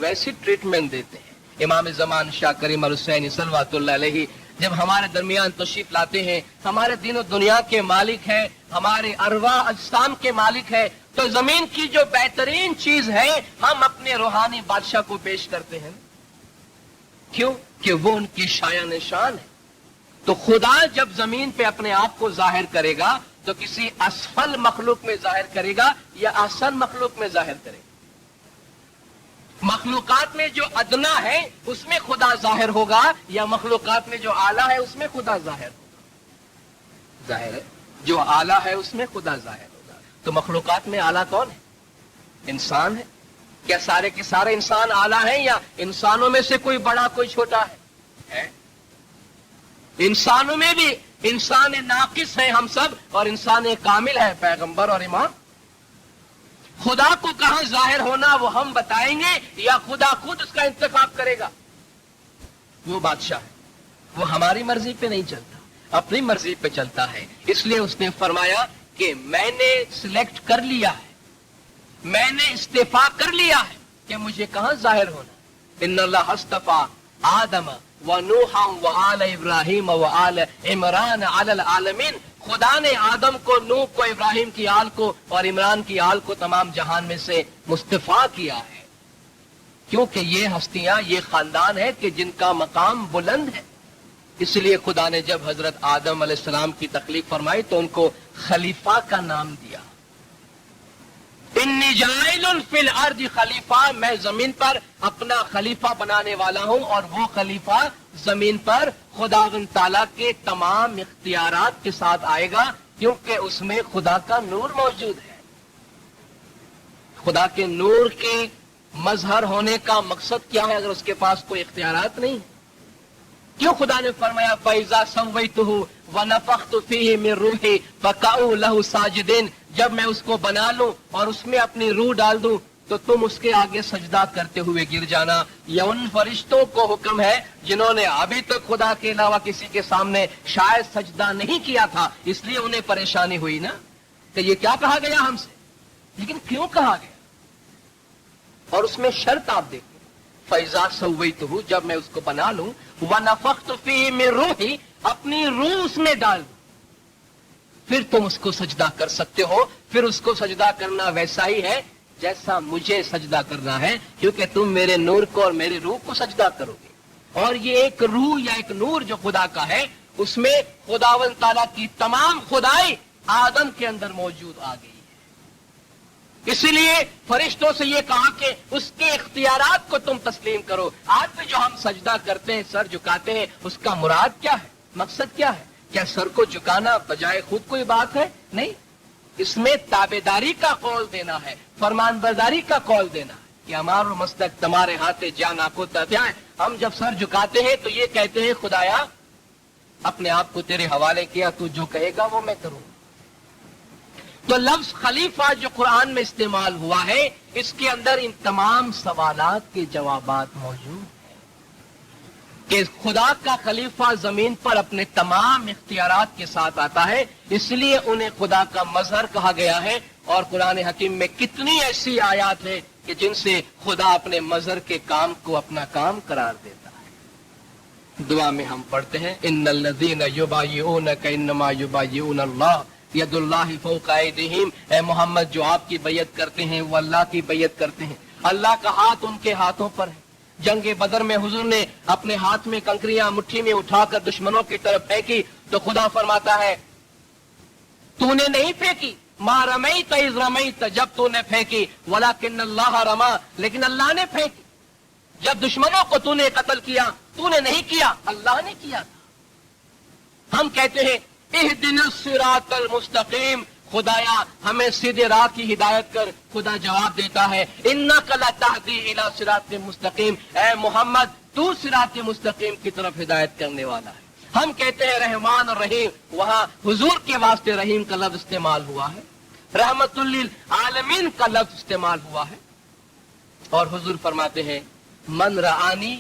वैसी ट्रीटमेंट देते हैं। इमाम ज़मान शाह करीम अल-हुसैनी सल्लल्लाहु अलैहि जब हमारे दरमियान तशरीफ लाते हैं, हमारे दीन और दुनिया के मालिक हैं, हमारे अरवा अजसाम के मालिक है, तो जमीन की जो बेहतरीन चीज है हम अपने रूहानी बादशाह को पेश करते हैं। क्यों? कि वो उनकी शायान शान है। तो खुदा जब जमीन पे अपने आप को जाहिर करेगा तो किसी असफल मखलूक में जाहिर करेगा या आसन मखलूक में जाहिर करेगा? मखलूकात में जो अदना है उसमें खुदा जाहिर होगा या मखलूकात में जो आला है उसमें खुदा जाहिर होगा? जाहिर है जो आला है उसमें खुदा जाहिर होगा। तो मखलूकात में आला कौन है? इंसान है। क्या सारे के सारे इंसान आला हैं या इंसानों में से कोई बड़ा कोई छोटा है? इंसानों में भी इंसान नाकिस है हम सब और इंसान कामिल है पैगंबर और इमाम। खुदा को कहां जाहिर होना वो हम बताएंगे या खुदा खुद उसका इंतखाब करेगा? वो बादशाह है, वो हमारी मर्जी पे नहीं चलता, अपनी मर्जी पे चलता है। इसलिए उसने फरमाया कि मैंने सिलेक्ट कर लिया है, मैंने इस्तीफा कर लिया है कि मुझे कहां जाहिर होना। इन्नल्लाह हस्तफा आदम व नूहा व आल इब्राहिम व आल इमरान अलल आलमीन। खुदा ने आदम को, नूह को, इब्राहिम की आल को और इमरान की आल को तमाम जहान में से मुस्तफा किया है, क्योंकि ये हस्तियां, ये खानदान है कि जिनका मकाम बुलंद है। इसलिए खुदा ने जब हजरत आदम अलैहिस्सलाम की तख्लीक फरमाई तो उनको खलीफा का नाम दिया। इन्नी जाइलुन फिल अर्द खलीफा, मैं जमीन पर अपना खलीफा बनाने वाला हूं और वो खलीफा जमीन पर खुदावंद ताला के तमाम इख्तियारात के साथ आएगा, क्योंकि उसमें खुदा का नूर मौजूद है। खुदा के नूर के मजहर होने का मकसद क्या है अगर उसके पास कोई इख्तियारात नहीं? क्यों खुदा ने फरमाया फैजा सवैतुहु व नफख्तु फीहि मिन रूही फकाऊ लहु साजिदीन, जब मैं उसको बना लूं और उसमें अपनी रूह डाल दूं तो तुम उसके आगे सजदा करते हुए गिर जाना। यह उन फरिश्तों को हुक्म है जिन्होंने अभी तक खुदा के अलावा किसी के सामने शायद सजदा नहीं किया था, इसलिए उन्हें परेशानी हुई ना कि ये क्या कहा गया हमसे। लेकिन क्यों कहा गया? और उसमें शर्त आप देखिए, फैजा सवैतुहु, जब मैं उसको बना लूं, व नफख्तु फीहि मिन रूही, अपनी रूह उसमें डाल दूं, फिर तुम उसको सजदा कर सकते हो। फिर उसको सजदा करना वैसा ही है जैसा मुझे सजदा करना है, क्योंकि तुम मेरे नूर को और मेरी रूह को सजदा करोगे। और ये एक रूह या एक नूर जो खुदा का है, उसमें खुदावंद ताला की तमाम खुदाई आदम के अंदर मौजूद आ गई है। इसीलिए फरिश्तों से ये कहा कि उसके इख्तियारात को तुम तस्लीम करो। आज भी जो हम सजदा करते हैं, सर झुकाते हैं, उसका मुराद क्या है, मकसद क्या है? क्या सर को झुकाना बजाय खुद कोई बात है? नहीं, इसमें ताबेदारी का कौल देना है, फरमानबरदारी का कौल देना है कि हमारो मस्तक तुम्हारे हाथे जाना को तत्याए। हम जब सर झुकाते हैं तो ये कहते हैं खुदाया अपने आप को तेरे हवाले किया, तू जो कहेगा वो मैं करूं। तो लफ्ज खलीफा जो कुरान में इस्तेमाल हुआ है, इसके अंदर इन तमाम सवालात के जवाबात मौजूद हैं कि खुदा का खलीफा जमीन पर अपने तमाम इख्तियारात के साथ आता है, इसलिए उन्हें खुदा का मजहर कहा गया है। और कुरान हकीम में कितनी ऐसी आयात है कि जिनसे खुदा अपने मजहर के काम को अपना काम करार देता है। दुआ में हम पढ़ते हैं इन्नल्लज़ीना युबाय्यूनका इन्नमा युबाय्यून अल्लाह यदुल्लाहि फौका अयदीहिम। ए मोहम्मद, जो आपकी बैयत करते हैं वो अल्लाह की बैयत करते हैं, अल्लाह का हाथ उनके हाथों पर है। जंगे बदर में हुजूर ने अपने हाथ में कंकरियां मुट्ठी में उठाकर दुश्मनों की तरफ फेंकी तो खुदा फरमाता है तूने नहीं फेंकी, मा रमैत इज़ रमैत, जब तूने फेंकी, वलाकिन्नल्लाह रमा, लेकिन अल्लाह ने फेंकी। जब दुश्मनों को तूने कत्ल किया, तूने नहीं किया, अल्लाह ने किया था। हम कहते हैं इहदिनस सिरातल मुस्तकीम, खुदाया हमें सीधे राह की हिदायत कर। खुदा जवाब देता है इन्नका लतहदी इला सिरातिल मुस्तकीम, ए मोहम्मद तू सिरात मुस्तकीम की तरफ हिदायत करने वाला है। हम कहते हैं रहमान और रहीम, वहां हुजूर के वास्ते रहीम का लफ्ज इस्तेमाल हुआ है, रहमतुल लिल आलमीन का लफ्ज इस्तेमाल हुआ है। और हुजूर फरमाते हैं मन रआनी,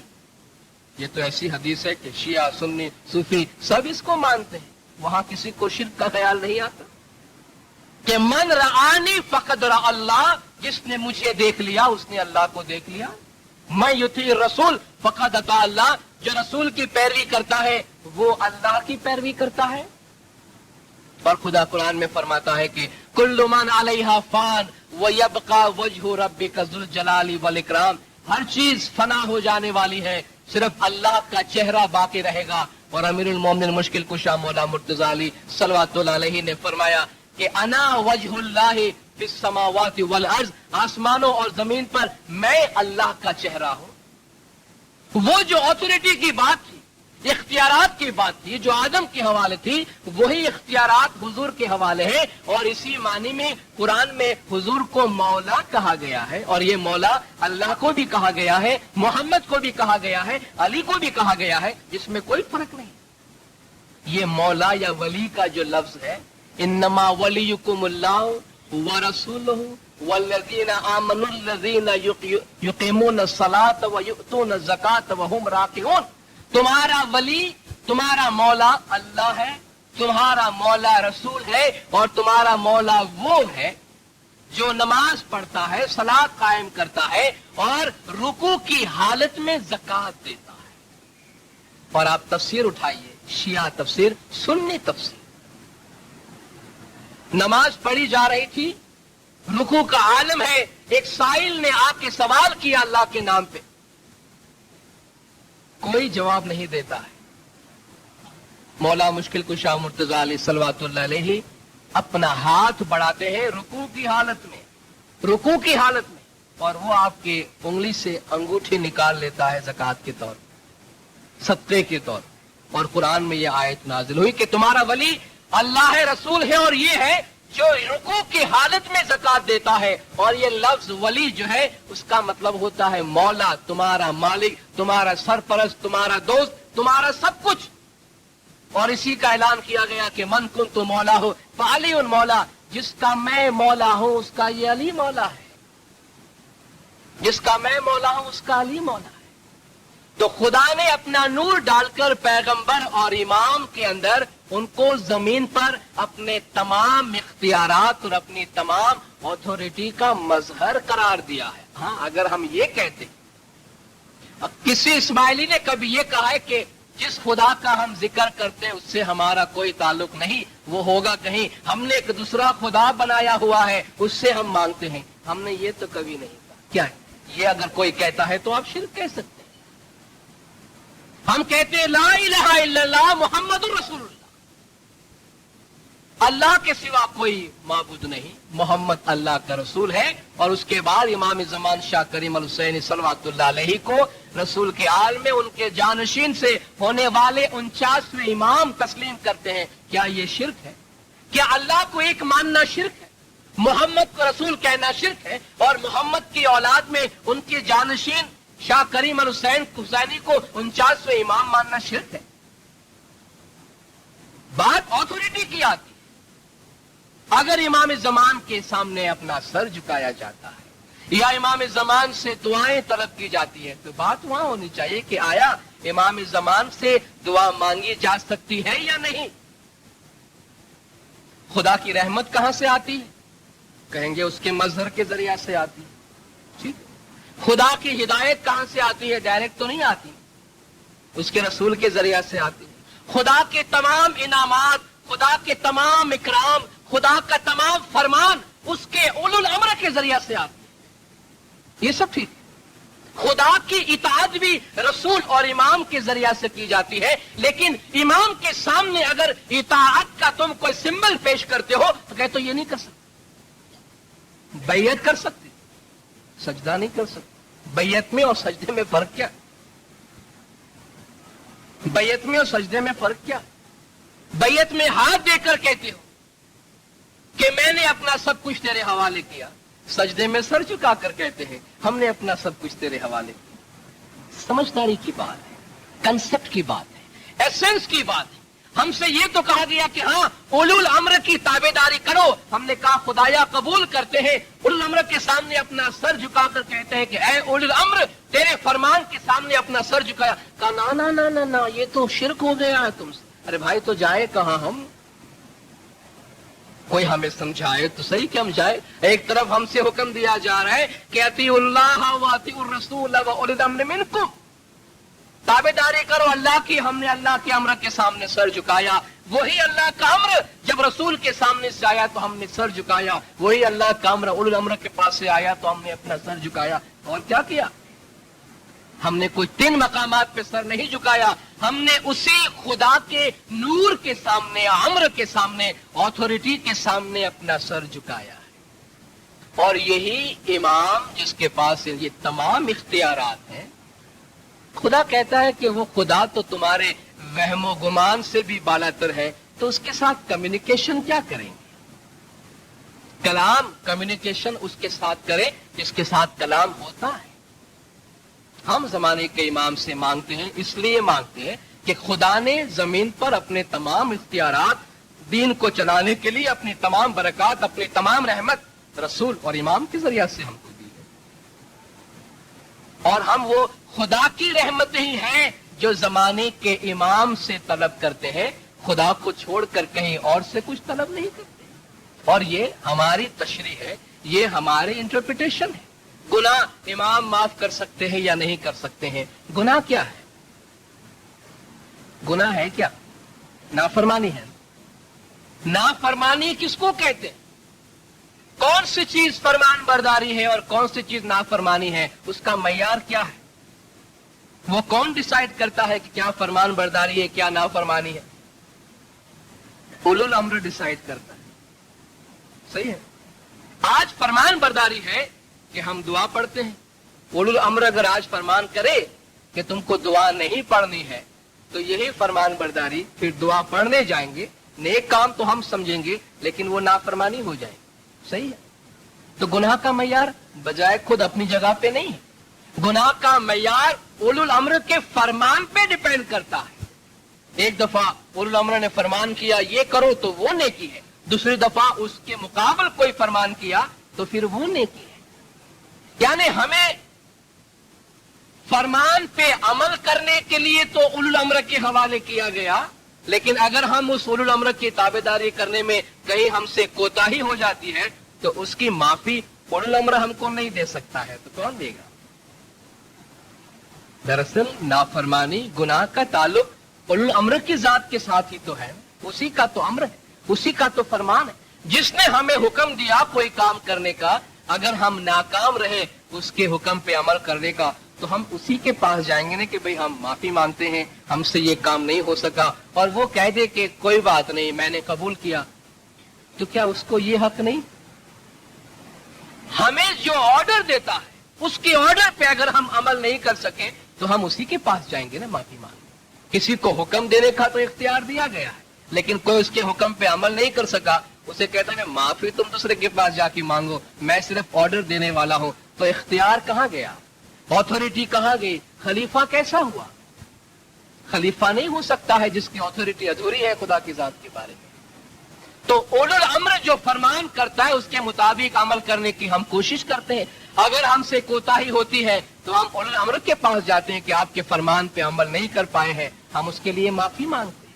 ये तो ऐसी हदीस है कि शिया सुन्नी सूफी सब इसको मानते हैं, वहां किसी को शिर्क का ख्याल नहीं आता कि मन रआनी फकद रा अल्लाह, जिसने मुझे देख लिया उसने अल्लाह को देख लिया। मैं युती रसूल फकद अता अल्लाह, जो रसूल की पैरवी करता है वो अल्लाह की पैरवी करता है। और खुदा कुरान में फरमाता है कि कुल्लु मन अलैहा फान व यबका वजहु रब्बिका जुल जलाली वल इकराम, हर चीज फना हो जाने वाली है, सिर्फ अल्लाह का चेहरा बाकी रहेगा। और अमीरुल मोमिनीन मुश्किल कुशा मौला मुर्तजा अली सल्लल्लाहु अलैहि ने फरमाया कि अना वजहुल्लाहि फिस समावाति वल अर्ज, आसमानों और जमीन पर मैं अल्लाह का चेहरा हूं। वो जो अथॉरिटी की बात थी, इख्तियारात की बात थी, जो आदम के हवाले थी, वही इख्तियारात हुजूर के हवाले है। और इसी मानी में कुरान में हुजूर को मौला कहा गया है, और ये मौला अल्लाह को भी कहा गया है, मोहम्मद को भी कहा गया है, अली को भी कहा गया है, इसमें कोई फर्क नहीं। ये मौला या वली का जो लफ्ज है, इन्नमा वलियुकुमुल्लाहु व रसूलुहु वल्लज़ीना आमनुल्लज़ीना युक़ीमूनस सलात व यु'तूनज़ ज़कात व हुम राकिऊन, तुम्हारा वली, तुम्हारा मौला अल्लाह है, तुम्हारा मौला रसूल है, और तुम्हारा मौला वो है जो नमाज पढ़ता है, सलात कायम करता है और रुकू की हालत में ज़कात देता है। और आप तफसीर उठाइए, शिया तफसीर, सुन्नी तफसीर, नमाज पढ़ी जा रही थी, रुकू का आलम है, एक साइल ने आके सवाल किया अल्लाह के नाम पे, कोई जवाब नहीं देता है। मौला मुश्किल कुशा मुर्तजा अली सल्लल्लाहु अलैहि अपना हाथ बढ़ाते हैं रुकू की हालत में, रुकू की हालत में, और वो आपके उंगली से अंगूठी निकाल लेता है ज़कात के तौर, सदक़े के तौर। और कुरान में ये आयत नाजिल हुई कि तुम्हारा वली अल्लाह है, रसूल है, और ये है जो रुकू की हालत में ज़कात देता है। और ये लफ्ज वली जो है उसका मतलब होता है मौला, तुम्हारा मालिक, तुम्हारा सरपरस्त, तुम्हारा दोस्त, तुम्हारा सब कुछ। और इसी का ऐलान किया गया कि मन कुन्तु मौला हो फ़अलियुन मौला, जिसका मैं मौला हूं उसका ये अली मौला है, जिसका मैं मौला हूं उसका अली मौला है। तो खुदा ने अपना नूर डालकर पैगंबर और इमाम के अंदर उनको जमीन पर अपने तमाम इख्तियारात और अपनी तमाम अथॉरिटी का मजहर करार दिया है। हाँ, अगर हम ये कहते, अब किसी इस्माइली ने कभी ये कहा है कि जिस खुदा का हम जिक्र करते हैं उससे हमारा कोई ताल्लुक नहीं, वो होगा कहीं, हमने एक दूसरा खुदा बनाया हुआ है उससे हम मांगते हैं, हमने ये तो कभी नहीं कहा। क्या है ये? अगर कोई कहता है तो आप शिर्क कह सकते हैं। हम कहते हैं ला इलाहा इल्लल्लाह मुहम्मदुर रसूलुल्लाह, अल्लाह के सिवा कोई माबूद नहीं, मोहम्मद अल्लाह का रसूल है। और उसके बाद इमाम ज़मान शाह करीम अल हुसैनी सल्लल्लाहु अलैहि को रसूल के आल में उनके जानशीन से होने वाले 49वें इमाम तस्लीम करते हैं। क्या ये शिर्क है? क्या अल्लाह को एक मानना शिर्क है? मोहम्मद को रसूल कहना शिर्क है? और मोहम्मद की औलाद में उनके जानशीन शाह करीम अल हुसैनी को 49वें इमाम मानना शिर्क है? बात ऑथोरिटी की आती है। अगर इमाम ज़मान के सामने अपना सर झुकाया जाता है या इमाम ज़मान से दुआएं तलब की जाती है तो बात वहां होनी चाहिए कि आया इमाम ज़मान से दुआ मांगी जा सकती है या नहीं। खुदा की रहमत कहां से आती है? कहेंगे उसके मजहर के जरिया से आती है। ठीक, खुदा की हिदायत कहां से आती है? डायरेक्ट तो नहीं आती, उसके रसूल के जरिया से आती है। खुदा के तमाम इनामात, खुदा के तमाम इकराम, खुदा का तमाम फरमान उसके उलुल अम्र के जरिया से आती है। ये सब ठीक है। खुदा की इताअत भी रसूल और इमाम के जरिया से की जाती है, लेकिन इमाम के सामने अगर इताअत का तुम कोई सिंबल पेश करते हो तो कहते तो ये नहीं कर सकते। बैयत कर सकते, सजदा नहीं कर सकते। बैयत में और सजदे में फर्क क्या? बैयत में और सजदे में फर्क क्या? बैयत में हाथ देकर कहते हो कि मैंने अपना सब कुछ तेरे हवाले किया, सजदे में सर झुकाकर कहते हैं हमने अपना सब कुछ तेरे हवाले किया। समझदारी की बात है, कंसेप्ट की बात है, एसेंस की बात है। हमसे ये तो कहा गया कि हाँ उलुल अम्र की ताबेदारी करो, हमने कहा खुदाया कबूल करते हैं। उलुल अम्र के सामने अपना सर झुकाकर कहते हैं कि ऐ उलुल अम्र तेरे फरमान के सामने अपना सर झुकाया। कहा ना ना ना ना ना, ये तो शिर्क हो गया है तुमसे। अरे भाई तो जाए कहां हम? कोई हमें समझाए तो सही कि हम जाए। एक तरफ हमसे हुक्म दिया जा रहा है कि अतीउल्लाह व अतीउर रसूल व उलिल अम्र मिनकुम, ताबेदारी करो अल्लाह की। हमने अल्लाह के अम्र के सामने सर झुकाया। वही अल्लाह का अम्र जब रसूल के सामने से आया तो हमने सर झुकाया। वही अल्लाह का अम्र उलिल अम्र के पास से आया तो हमने अपना सर झुकाया। और क्या किया? हमने कोई 3 मकामात पे सर नहीं झुकाया, हमने उसी खुदा के नूर के सामने, अम्र के सामने, ऑथोरिटी के सामने अपना सर झुकाया है। और यही इमाम जिसके पास ये तमाम इख्तियारात हैं, खुदा कहता है कि वो खुदा तो तुम्हारे वहमो गुमान से भी बालातर है, तो उसके साथ कम्युनिकेशन क्या करेंगे? कलाम, कम्युनिकेशन उसके साथ करें जिसके साथ कलाम होता है। हम जमाने के इमाम से मांगते हैं, इसलिए मांगते हैं कि खुदा ने जमीन पर अपने तमाम इख्तियारात, दीन को चलाने के लिए अपनी तमाम बरकत, अपनी तमाम रहमत रसूल और इमाम के जरिया से हमको दी है। और हम वो खुदा की रहमत ही हैं जो जमाने के इमाम से तलब करते हैं, खुदा को छोड़कर कहीं और से कुछ तलब नहीं करते। और ये हमारी तशरीह है, ये हमारे इंटरप्रिटेशन है। गुनाह इमाम माफ कर सकते हैं या नहीं कर सकते हैं? गुनाह क्या है? गुनाह है क्या? नाफरमानी है। नाफरमानी किसको कहते हैं? कौन सी चीज फरमान बरदारी है और कौन सी चीज नाफरमानी है? उसका मय्यार क्या है? वो कौन डिसाइड करता है कि क्या फरमान बरदारी है, क्या नाफरमानी है? उलुल अम्र डिसाइड करता है। सही है। आज फरमान बरदारी है कि हम दुआ पढ़ते हैं। उलुल अम्र अगर आज फरमान करे कि तुमको दुआ नहीं पढ़नी है, तो यही फरमान बरदारी, फिर दुआ पढ़ने जाएंगे, नेक काम तो हम समझेंगे लेकिन वो नाफरमानी हो जाएगी। सही है। तो गुनाह का मय्यार बजाय खुद अपनी जगह पे नहीं है। गुनाह का मय्यार उलुल अम्र के फरमान पे डिपेंड करता है। एक दफा उलुल अम्र ने फरमान किया ये करो तो वो नेकी है, दूसरी दफा उसके मुकाबल कोई फरमान किया तो फिर वो नेकी है। यानी हमें फरमान पे अमल करने के लिए तो उलुल अम्र के हवाले किया गया, लेकिन अगर हम उस उलुल अम्र की ताबेदारी करने में कहीं हमसे कोताही हो जाती है तो उसकी माफी उलुल अम्र हमको नहीं दे सकता है, तो कौन देगा? दरअसल नाफरमानी, गुनाह का ताल्लुक उलुल अम्र की जात के साथ ही तो है। उसी का तो अम्र है, उसी का तो फरमान है। जिसने हमें हुक्म दिया कोई काम करने का, अगर हम नाकाम रहे उसके हुक्म पे अमल करने का, तो हम उसी के पास जाएंगे ना कि भाई हम माफी मांगते हैं, हमसे ये काम नहीं हो सका, और वो कह दे कि कोई बात नहीं मैंने कबूल किया, तो क्या उसको ये हक नहीं? हमें जो ऑर्डर देता है उसके ऑर्डर पे अगर हम अमल नहीं कर सके तो हम उसी के पास जाएंगे ना माफी मांगने। किसी को हुक्म देने का तो इख्तियार दिया गया है, लेकिन कोई उसके हुक्म पे अमल नहीं कर सका, उसे कहता है माफी तुम दूसरे के पास जाके मांगो, मैं सिर्फ ऑर्डर देने वाला हूं। तो इख्तियार कहां गया? ऑथोरिटी कहां गई? खलीफा कैसा हुआ? खलीफा नहीं हो सकता है जिसकी ऑथोरिटी अधूरी है खुदा की जात के बारे में। तो उलुल अम्र जो फरमान करता है उसके मुताबिक अमल करने की हम कोशिश करते हैं। अगर हमसे कोताही होती है तो हम उलुल अम्र के पास जाते हैं कि आपके फरमान पे अमल नहीं कर पाए हैं, हम उसके लिए माफी मांगते हैं,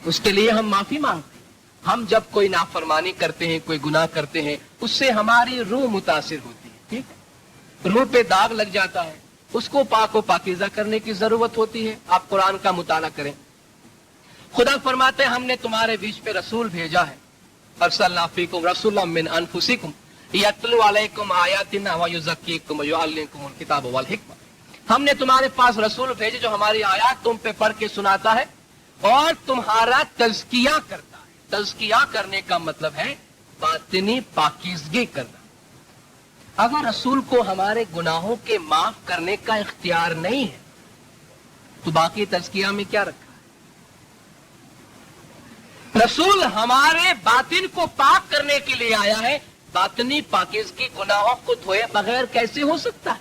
उसके लिए हम माफी मांगते हैं। हम जब कोई नाफरमानी करते हैं, कोई गुनाह करते हैं, उससे हमारी रूह मुतासिर होती है, ठीक है, रूह पे दाग लग जाता है, उसको पाक व पाकीज़ा करने की जरूरत होती है। आप कुरान का मुताला करें, खुदा फरमाते हैं हमने तुम्हारे बीच पे रसूल भेजा है, अरसलना फीकुम रसूलन मिन अनफुसिकुम यतलू अलैकुम आयातिना व युज़क्कीकुम व युअल्लिमुकुमुल किताब वल हिकमा। हमने तुम्हारे पास रसूल भेजे जो हमारी आयत तुम पे पढ़ के सुनाता है और तुम्हारा तज़किया करता है। तज़किया करने का मतलब है बातिनी पाकीज़गी करना। अगर रसूल को हमारे गुनाहों के माफ करने का इख्तियार नहीं है तो बाकी तज़किया में क्या रखा? रसूल हमारे बातिन को पाक करने के लिए आया है। बातिनी पाकीज़गी गुनाहों को धोए बगैर कैसे हो सकता है?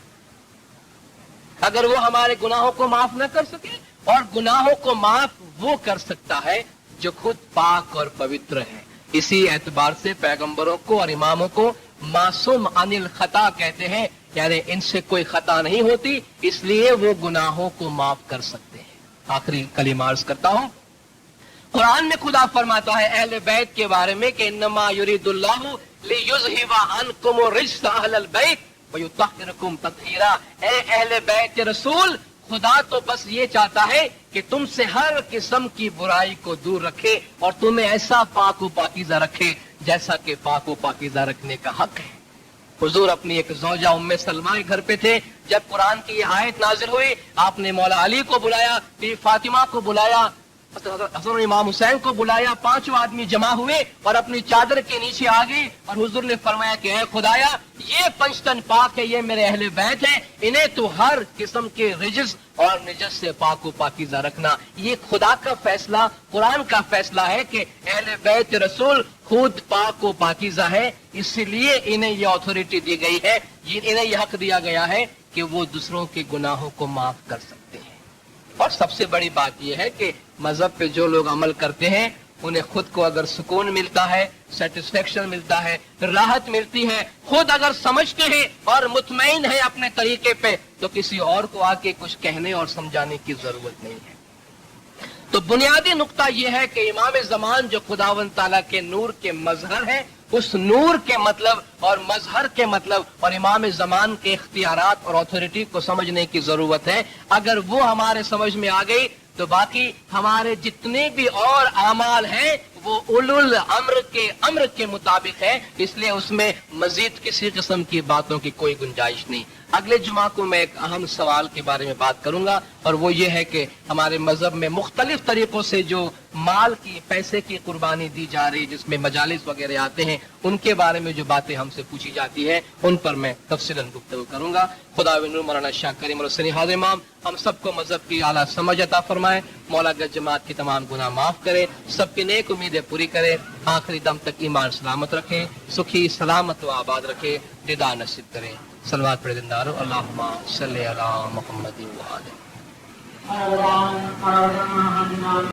अगर वो हमारे गुनाहों को माफ न कर सके, और गुनाहों को माफ वो कर सकता है जो खुद पाक और पवित्र है। इसी एतबार से पैगंबरों को और इमामों को मासूम अनिल खता कहते हैं, यानी इनसे कोई खता नहीं होती, इसलिए वो गुनाहों को माफ कर सकते हैं। आखिरी कलीमा अर्ज करता हूं, कुरान में खुदा फरमाता है अहले बैत के बारे में कि इन्नमा युरिदुल्लाहु लियुज़हिबा अन्कुम रिज्स अहलल बैत व युतहिरकुम तत्हीरा। ए अहले बैत के रसूल, खुदा तो बस ये चाहता है कि तुमसे हर किस्म की बुराई को दूर रखे और तुम्हें ऐसा पाक व पाकीज़ा रखे जैसा कि पाक व पाकीज़ा रखने का हक है। हुजूर अपनी एक ज़ौजा उम्मे सलमा के घर पे थे। जब कुरान की ये आयत नाजिल हुई, आपने मौला अली को बुलाया, बीवी फातिमा को बुलाया, हसन इमाम हुसैन को बुलाया, पांचों आदमी जमा हुए और अपनी चादर के नीचे आ गए और हुजूर ने फरमाया कि ऐ खुदाया, ये पंचतन पाक है, ये मेरे अहले बैत है, इन्हें तो हर किस्म के रिजस और निजस से पाक व पाकीज़ा रखना। ये खुदा का फैसला, कुरान का फैसला है कि अहले बैत रसूल खुद पाक व पाकीज़ा है, इसलिए इन्हें ये अथॉरिटी दी गई है, इन्हें यह हक दिया गया है कि वो दूसरों के गुनाहों को माफ कर सकते हैं। और सबसे बड़ी बात यह है कि मजहब पे जो लोग अमल करते हैं उन्हें खुद को अगर सुकून मिलता है, सेटिस्फेक्शन मिलता है, राहत मिलती है, खुद अगर समझते हैं और मुतमईन है अपने तरीके पे, तो किसी और को आके कुछ कहने और समझाने की जरूरत नहीं है। तो बुनियादी नुक्ता यह है कि इमाम ज़मान जो खुदावंद ताला के नूर के मजहर है, उस नूर के मतलब और मजहर के मतलब और इमाम ज़मान के इख्तियारात और अथॉरिटी को समझने की जरूरत है। अगर वो हमारे समझ में आ गई तो बाकी हमारे जितने भी और आमाल हैं वो उलुल अम्र के मुताबिक है, इसलिए उसमें मजीद किसी किस्म की बातों की कोई गुंजाइश नहीं। अगले जुमा को मैं एक अहम सवाल के बारे में बात करूंगा और वो ये है कि हमारे मजहब में मुख्तलिफ तरीकों से जो माल की, पैसे की कुर्बानी दी जा रही है, जिसमें मजालिस वगैरह आते हैं, उनके बारे में जो बातें हमसे पूछी जाती है उन पर मैं तफसीलन गुफ्तगू करूंगा। खुदा नूर मौलाना शाह करीम और सनी हाज़ इमाम हम सबको मजहब की आला समझ अता फरमाए, मौला गज जमात की तमाम गुनाह माफ करे, सबकी नेक उम्मीदें पूरी करे, आखिरी दम तक ईमान सलामत रखे, सुखी सलामत व आबाद रखे, दिदा नसीब करे। सलवात पढ़े दिनदारो, अल्लाहुम्मा सल्ली अला मुहम्मद व आले।